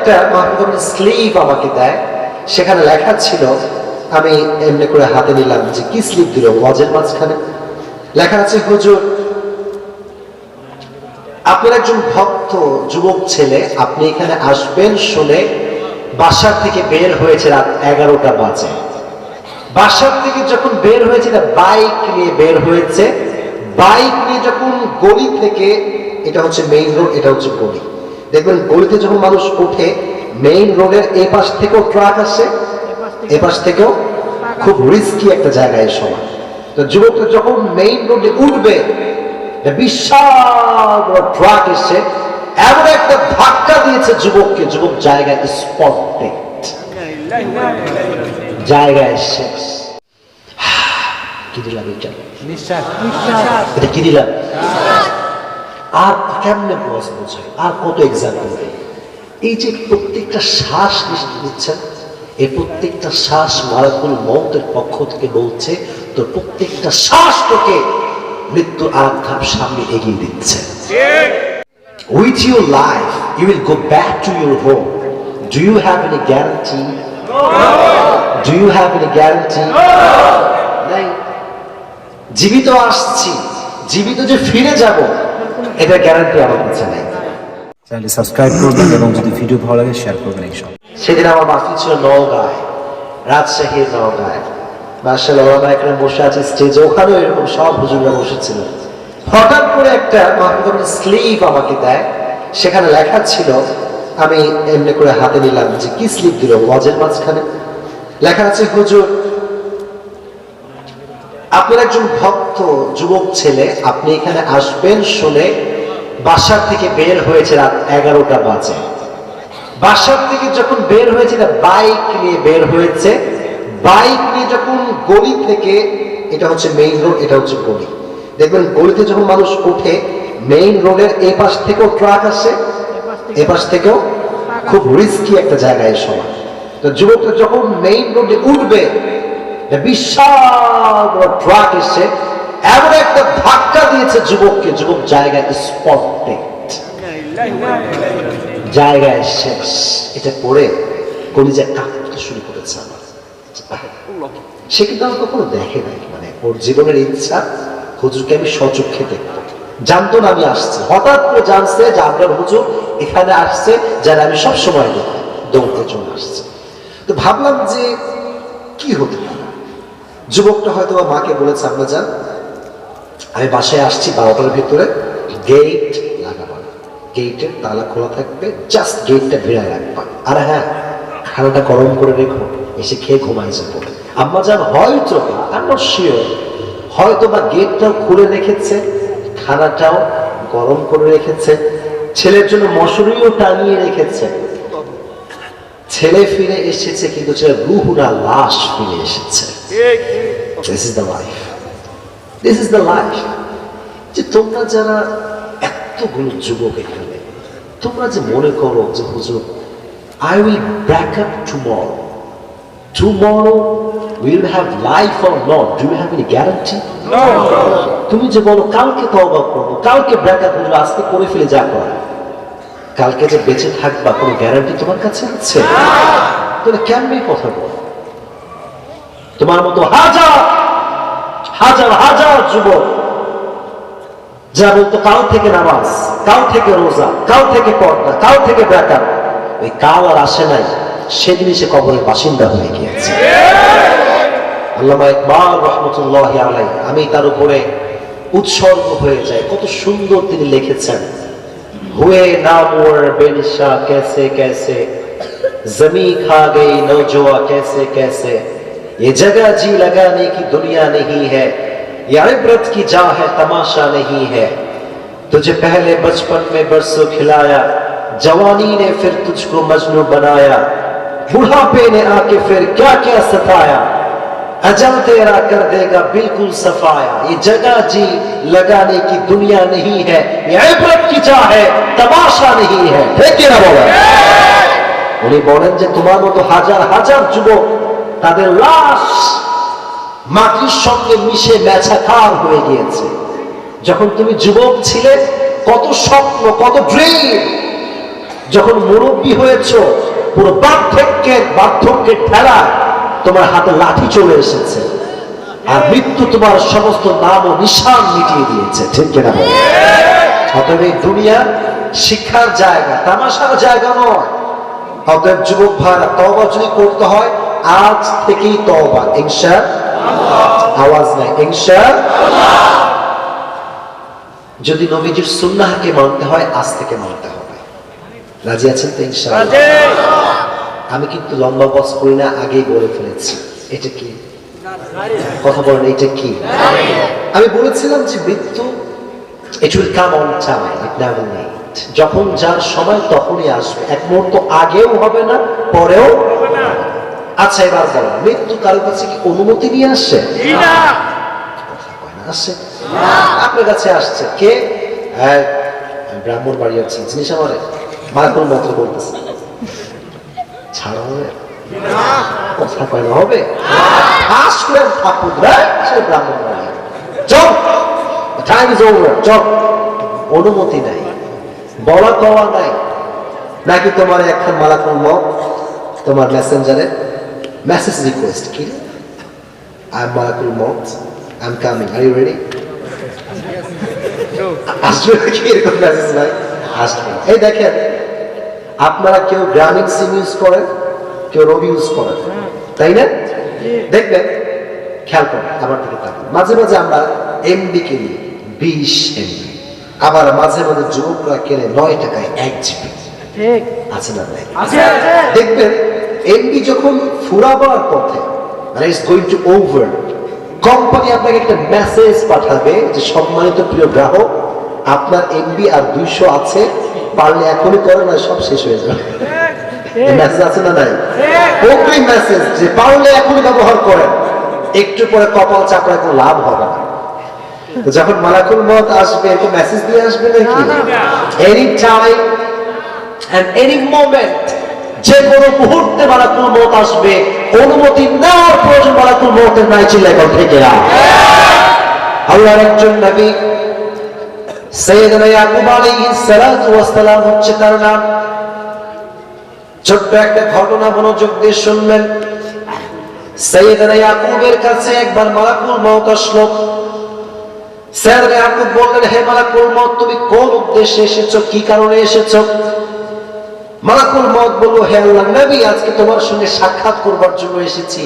একটা মাহফিলের স্লিপ আমাকে দেয়, সেখানে লেখা ছিল, আমি এমনি করে হাতে নিলাম যে কি স্লিপ দিল, ওয়াজের মাঝখানে লেখা আছে, হুজুর আপনার একজন ভক্ত যুবক ছেলে, আপনি এখানে আসবেন শুনে বাসার থেকে বের হয়েছে রাত 11টা বাজে। বাসার থেকে যখন বের হয়েছে, বাইক নিয়ে বের হয়েছে, বাইক নিয়ে যখন গলি থেকে, এটা হচ্ছে মেইন রোড, এটা হচ্ছে গলি, দেখবেন গলিতে যখন মানুষ ওঠে, মেইন রোডের এ পাশ থেকেও ট্রাক আসে, এ পাশ থেকেও, খুব রিস্কি একটা জায়গায় সময়। তো যুবকটা যখন মেইন রোডে উঠবে, বিশাল বড় ট্রাক এসে এমন একটা ধাক্কা দিয়েছে যুবককে, যুবক জায়গায় স্পট ডেড, জায়গায় শেষ। কি দিলাম এটা? এটা কি দিলাম? আর কেমনে বোঝায়, আর কত এক্সাম্পল? এই যে প্রত্যেকটা শ্বাস নিচ্ছেন, এই প্রত্যেকটা শ্বাস মালাকুল মউতের পক্ষ থেকে বলছে, তো প্রত্যেকটা শ্বাস তোকে মৃত্যুর আর ধাপ সামনে এগিয়ে দিচ্ছে। With your life, you will go back to your home. Do you have any guarantee? No. Do you have any guarantee? No. নাই। জীবিত আসছি, জীবিত যে ফিরে যাব, এটা গ্যারান্টি আমার কাছে নাই। চ্যানেলটি সাবস্ক্রাইব করবেন এবং যদি ভিডিও ভালো লাগে শেয়ার করবেন। সেদিন আমার মাহফিল ছিল নওগাঁয়, রাজশাহীর নওগাঁয়। মাশাআল্লাহ, ওলামা একরাম বসে আছে স্টেজে, ওখানেও এরকম সব হুজুররা বসেছিল। হঠাৎ করে একটা মাহফিলের স্লিপ আমাকে দেয়, সেখানে লেখা ছিল, আমি এমনি করে হাতে নিলাম যে কি স্লিপ দিল, ওয়াজের মাঝখানে লেখা আছে, হুজুর আপনার একজন ভক্ত যুবক ছেলে, আপনি এখানে আসবেন শুনে বাসার থেকে বের হয়েছে রাত 11টা বাজে। বাসার থেকে যখন বের হয়েছে, বাইক নিয়ে বের হয়েছে, বাইক নিয়ে যখন গলি থেকে, এটা হচ্ছে মেইন রোড, এটা হচ্ছে গলি, দেখবেন গলিতে যখন মানুষ ওঠে, মেইন রোডের এ পাশ থেকেও ট্রাক আসে, এ পাশ থেকেও, খুব রিস্কি একটা জায়গায় সময়। তো যুবকটা যখন মেইন রোডে উঠবে, বিশাল বড় ট্রাক এসে এমন একটা ধাক্কা দিয়েছে যুবককে, যুবক জায়গায় স্পট ডেড, জায়গায় শেষ। এটা পড়ে কলিজায় কাঁপতে শুরু করেছে আমার। সে কিন্তু আমার কখনো দেখে নাই, মানে ওর জীবনের ইচ্ছা হুজুরকে আমি সচক্ষে দেখবো। জানতো না আমি আসছি, হঠাৎ করে জানছে যে আপনার হুজুর এখানে আসছে, যারা আমি সব সময় দেখি, দৌড়তে চলে আসছে। তো ভাবলাম যে কি হতে পারে, যুবকটা হয়তো মাকে বলেছে, আম্মা জান আমি বাসায় আসছি 12টার ভিতরে, গেট লাগাবা না, গেটের তালা খোলা থাকবে, জাস্ট গেটটা ভিড়ায় রাখবা, আর হ্যাঁ খানাটা গরম করে রেখো, এসে খেয়ে ঘুমাই যাবো। আম্মা জান হয়তো, আই এম নট শিওর, হয়তো বা গেটটাও খুলে রেখেছে, খানাটাও গরম করে রেখেছে, ছেলের জন্য মশারিও টাঙিয়ে রেখেছে। ছেলে ফিরে এসেছে, কিন্তু ছেলের রুহুরা লাশ ফিরে এসেছে। This is the life. This is the life. যে তোমরা যারা এতগুলো যুবক এখানে, তোমরা যে মনে করো যে হুজুর I will back up tomorrow. Tomorrow we will have life or not. Do you have any guarantee? No. তুমি যে বলো কালকে তওবা করবো, কালকে ব্রেক আপ হলো, আজকে করে ফেলে যা করা, কালকে যে বেঁচে থাকবা কোনো গ্যারান্টি তোমার কাছে আছে? তুমি কেমনি কথা বল? তোমার মতো হাজার হাজার হাজার যুবক যা বলতো কাল থেকে নামাজ, কাল থেকে রোজা, কাল থেকে পর্দা, কাল থেকে ব্রেক আপ, ওই কাল আর আসে নাই, সেদিনই সে কবরের বাসিন্দা হয়ে গিয়েছে। আল্লামা ইকবাল রহমতুল্লাহি আলাইহি, আমি তার উপরে উৎসর্গ হয়ে যাই। কত সুন্দর তিনি লিখেছেন, हुए नामवर बेनिशा कैसे कैसे, जमी खा गई नौजवा कैसे कैसे, ये जगह जी लगाने की दुनिया नहीं है, ये इबरत की जा है तमाशा नहीं है, तुझे पहले बचपन में बरसों खिलाया, जवानी ने फिर तुझको मजनू बनाया, बुढ़ापे ने आके फिर क्या क्या सताया, अजल तेरा कर देगा बिल्कुल सफाया, ये जगह जी लगाने की दुनिया नहीं है, ये इबरत की जा है तमाशा नहीं है। ঠিক না বলেন? উনি বলেন যে তোমার মতো হাজার হাজার যুবক, তাদের লাশ মাটির সঙ্গে মিশে মেছাকার হয়ে গিয়েছে। যখন তুমি যুবক ছিলে, কত স্বপ্ন, কত ড্রিম, যখন মুরব্বী হয়েছো, পুরো বার্ধক্যের ঠেলায় তোমার হাতে লাঠি চলে এসেছে, আর মৃত্যু তোমার সমস্ত নাম ও নিশান মিটিয়ে দিয়েছে, ঠিক কিনা? অতএব এই দুনিয়া শিক্ষার জায়গা, তামাশার জায়গা নয়। অতএব যুবক ভাইরা, তওবা যদি করতে হয় আজ থেকেই তওবা, ইনশাআল্লাহ। আওয়াজ নাই, ইনশাআল্লাহ। যদি নবীজির সুন্নাহকে মানতে হয় আজ থেকে মানতে হবে। রাজি আছেন তো? ইনশাআল্লাহ। আমি কিন্তু লম্বা বস করি না, আগেই বলে ফেলেছি। এটা কি কথা বলেন? এটা কি? আমি বলেছিলাম যে মৃত্যু it will come on time, it never late. যখন যার সময় তখনই আসবে, এক মুহূর্ত আগেও হবে না, পরেও হবে না। আচ্ছা, এবার বলেন, মৃত্যু কারো কাছে কি অনুমতি নিয়ে আসে? না। কথা কয় না, আসে না। আপনার কাছে আসছে কে? হ্যাঁ, ব্রাহ্মণ বাড়ি আছে, জিনিস আমারে মালাকুল মউত বলতেছে, ছাড়া হবে না। কথা কয় না, হবে আসলে ঠাকুররা সে ব্রাহ্মণ বাড়ি চল, টাইম ইজ ওভার, চল। অনুমতি নাই, বলা কওয়া নাই। নাকি তোমার একখান মালাকুল মউত তোমার মেসেঞ্জারে মেসেজ রিকোয়েস্ট, কি আই এম মালাকুল মউত, I am coming, are you ready? আসবে কি এরকম মেসেজ নাই? আসবে। এই দেখেন, আপনারা কেউ গ্রামীণ সিম ইউজ করেন, কেউ রবি ইউজ করেন, তাই না? দেখবেন, খেয়াল করেন, আমার দিকে তাকান। মাঝে মাঝে আমরা এমবি কিনি 20 এমবি, আবার মাঝে মাঝে যুবকরা কেনে 9 টাকায় 1 জিবি। ঠিক আছে না? নাই? দেখবেন এমবি যখন ফুরাবার পথে, মানে it's going to over, company আপনাকে একটা মেসেজ পাঠাবে যে সম্মানিত প্রিয় গ্রাহক, আপনার এমবি আর 200 আছে, পারলে এখনই করেন, না সব শেষ হয়ে যাবে। মেসেজ আছে না? নাই? ওই মেসেজ যে পারলে এখনই ব্যবহার করেন, একটু পরে কপাল চাপড়ায় কোনো লাভ হবে না। যখন মালাকুল মউত আসবে, এরকম মেসেজ দিয়ে আসবে নাকি? Any time and any moment, যে কোনো মুহূর্তে মালাকুল মউত আসবে। অনুমতি নেওয়ার প্রয়োজন মালাকুল মউতের নাই। চিল্লায় বল ঠিক না? আল্লাহর একজন নবী সাইয়েদনা ইয়াকুব আলাইহিস সালাতু ওয়াস সালাম হচ্ছে তার নাম। ছোট্ট একটা ঘটনা মনোযোগ দিয়ে শুনবেন। সাইয়েদনা ইয়াকুবের কাছে একবার মালাকুল মউত আসলো। সাইয়েদনা ইয়াকুব বললেন, হে মালাকুল মউত, তুমি কোন উদ্দেশ্যে এসেছো, কি কারণে এসেছো? মালাকুল মউত বলল, হে আল্লাহর নবী, আজকে তোমার সঙ্গে সাক্ষাৎ করবার জন্য এসেছি,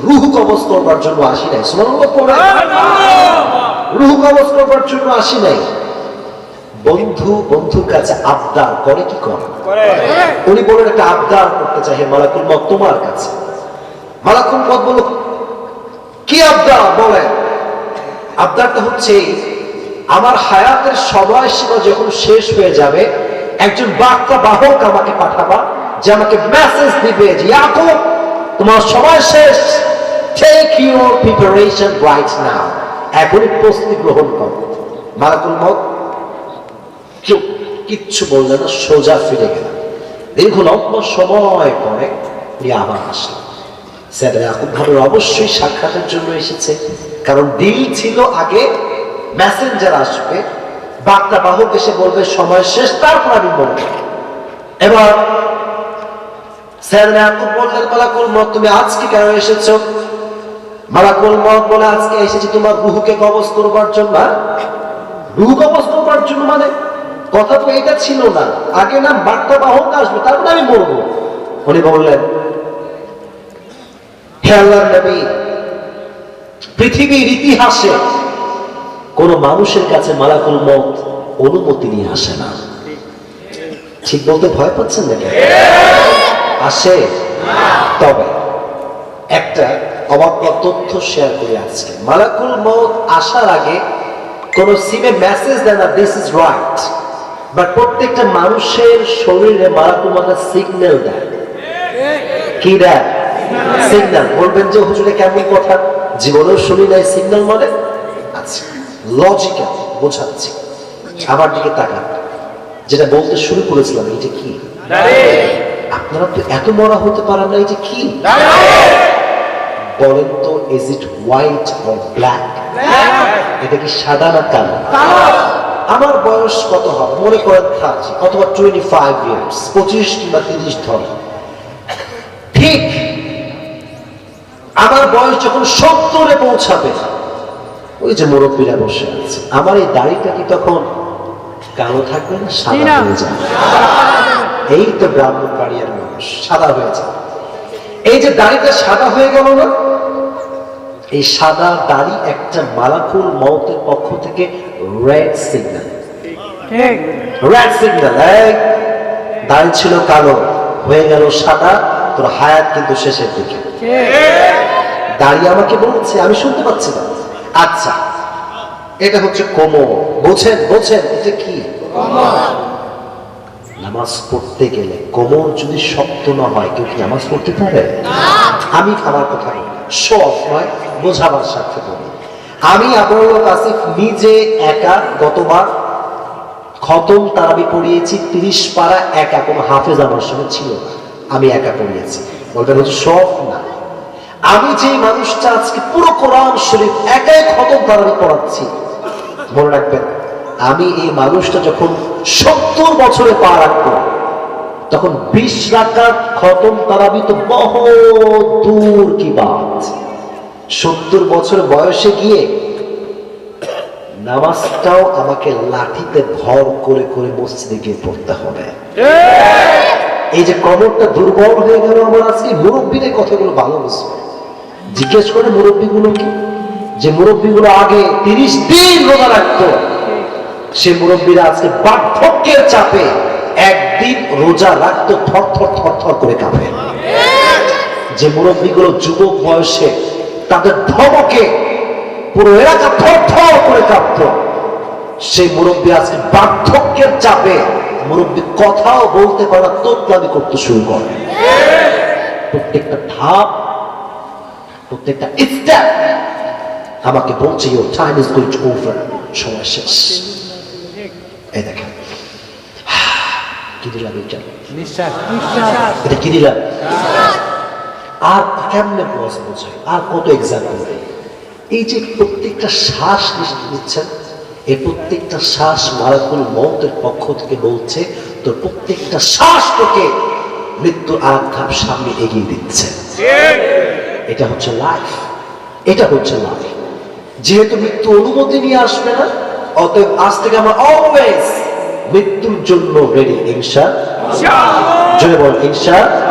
রূহ কবজ করবার জন্য আসি নাই। সুবহানাল্লাহ পড়ে, রূহ কবজ করবার জন্য আসি নাই। বন্ধুর কাছে আবদার করে কি করে? উনি বলেন, একটা আবদার করতে চাই, হে মালাকুল মউত, তোমার কাছে। মালাকুল মউত বলল, কি আবদার বলেন? আবদারটা হচ্ছে, আমার হায়াতের সময়সীমা যখন শেষ হয়ে যাবে, একজন বার্তা বাহক আমাকে পাঠাবা, যে আমাকে মেসেজ দিবে যে ইয়াকুব, তোমার সময় শেষ, take your preparation right now, এখনই প্রস্তুতি গ্রহণ করো। মালাকুল মউত কেউ কিচ্ছু বললেন না, সোজা ফিরে গেলেন। দীর্ঘ লম্বা সময় পরে উনি আবার আসলেন। সাইয়েদনা ইয়াকুব ভাবেন, অবশ্যই সাক্ষাতের জন্য এসেছে, কারণ ডিল ছিল আগে মেসেঞ্জার আসবে, বার্তা বাহক এসে বলবে সময় শেষ, তারপর আমি বলবো। এবার সাইয়েদনা ইয়াকুব বললেন, মালাকুল মউত, তুমি আজকে কেন এসেছো? মালাকুল মউত বলে, আজকে এসেছি তোমার রূহকে কবজ করবার জন্য। রূহ কবজ করবার জন্য মানে? কথা তো এটা ছিল না, আগে না বার্তা বাহক আসবে, তারপর আমি বলবো। উনি বললেন, হে আল্লাহর নবী, পৃথিবীর ইতিহাসে কোন মানুষের কাছে মালাকুল মউত অনুমতি নিয়ে আসে না। ঠিক বলতে ভয় পাচ্ছেন নাকি? আসে। তবে একটা অবাক তথ্য শেয়ার করি আজকে। মালাকুল মউত আসার আগে কোন সিমে মেসেজ দেয় না, দিস ইজ রাইট, বাট প্রত্যেকটা মানুষের শরীরে মালাকুল মউত সিগন্যাল দেয়। কি দেয়? সিগন্যাল। বলবেন যে হুজুরে কেমন কথা, জীবনেও শুনি নাই সিগন্যাল মানে? আচ্ছা, লজিক্যাল বোঝাচ্ছি, আমার দিকে তাকান। যেটা বলতে শুরু করেছিলাম, এটা কি? আপনারা তো এত মরা হতে পারেন না, এটা কি বলেন তো? Is it white or black? এটা কি সাদা না কালো? আমার বয়স কত হবে মনে করেন 30 অথবা 25 ইয়ার্স, 25 কিংবা 30 ধরে। ঠিক আমার বয়স যখন 70-এ পৌঁছাবে, ওই যে মুরব্বীরা বসে আছে, আমার এই দাড়িটা কি তখন কালো থাকবে না সাদা হয়ে যাবে? এই তো ব্রাহ্মণবাড়িয়ার মানুষ, সাদা হয়ে যাবে। এই যে দাড়িটা সাদা হয়ে গেল না, এই সাদা দাড়ি একটা মালাকুল মউতের পক্ষ থেকে রেড সিগন্যাল। রেড সিগন্যাল, দাড়ি ছিল কালো, হয়ে গেল সাদা, তোর হায়াত কিন্তু শেষের দিকে। দাড়ি আমাকে বলছে, আমি শুনতে পাচ্ছি না। আচ্ছা, এটা হচ্ছে কোমর, বোঝেন? বোঝেন এটা কি? নামাজ পড়তে গেলে কোমর যদি শক্ত না হয়, কেউ কি নামাজ পড়তে পারে? আমি আমার কথা শো অফ নয়, বোঝাবার সাথে বলি। আমি আবরারুল হক আসিফ নিজে একা গতবার খতম তারাবি পড়িয়েছি 30 পারা একা, কোনো হাফেজ আমার সঙ্গে ছিল না, আমি একা পড়িয়েছি। বলতে হচ্ছে শো অফ না, আমি যে মানুষটা আজকে পুরো কোরআন শরীফ একাই খতম তারাবি পড়াচ্ছি, মনে রাখবেন, আমি এই মানুষটা যখন 70 বছরে পা রাখবো, তখন 20 রাকাত খতম তারাবি তো বহু দূর কি বাত। 70 বছর বয়সে গিয়ে নামাজটাও আমাকে লাঠিতে ভর করে করে মসজিদে গিয়ে পড়তে হবে। এই যে কবরটা দুর্বল হয়ে গেল আমার, আজকে মুরব্বীদের কথাগুলো ভালো বুঝবে। জিজ্ঞেস করে মুরব্বীগুলো কি, যে মুরব্বীগুলো আগে 30 দিন রোজা রাখতো, সে মুরব্বীরা আজকে বার্ধক্যের চাপে একদিন রোজা রাখতো থর থর থর থর করে কাঁপে। যে মুরব্বীগুলো যুবক বয়সে তাদের ধমকে পুরো এলাকা থর থর করে কাঁপতো, সেই মুরব্বী আজকে বার্ধক্যের চাপে মুরব্বী কথাও বলতে পারা তোতলামি করতে শুরু করে। প্রত্যেকটা ধাপ, প্রত্যেকটা স্টেপ আমাকে বলছে your time is going to over, সময় শেষ। এই দেখেন কি দিলাম, এটা কি দিলাম, আর কেমনে বোঝাই, আর কত এক্সাম্পল। এই যে প্রত্যেকটা শ্বাস নিচ্ছেন, এই প্রত্যেকটা শ্বাস মালাকুল মউতের পক্ষ থেকে বলছে তোর প্রত্যেকটা শ্বাস তোকে মৃত্যুর আর ধাপ সামনে এগিয়ে দিচ্ছে। এটা হচ্ছে লাইফ, এটা হচ্ছে লাইফ। যেহেতু মৃত্যু অনুমতি নিয়ে আসবে না, অতএব আজ থেকে আমরা অলওয়েজ মৃত্যুর জন্য রেডি। ইনশাআল্লাহ, জোরে বল ইনশাআল্লাহ।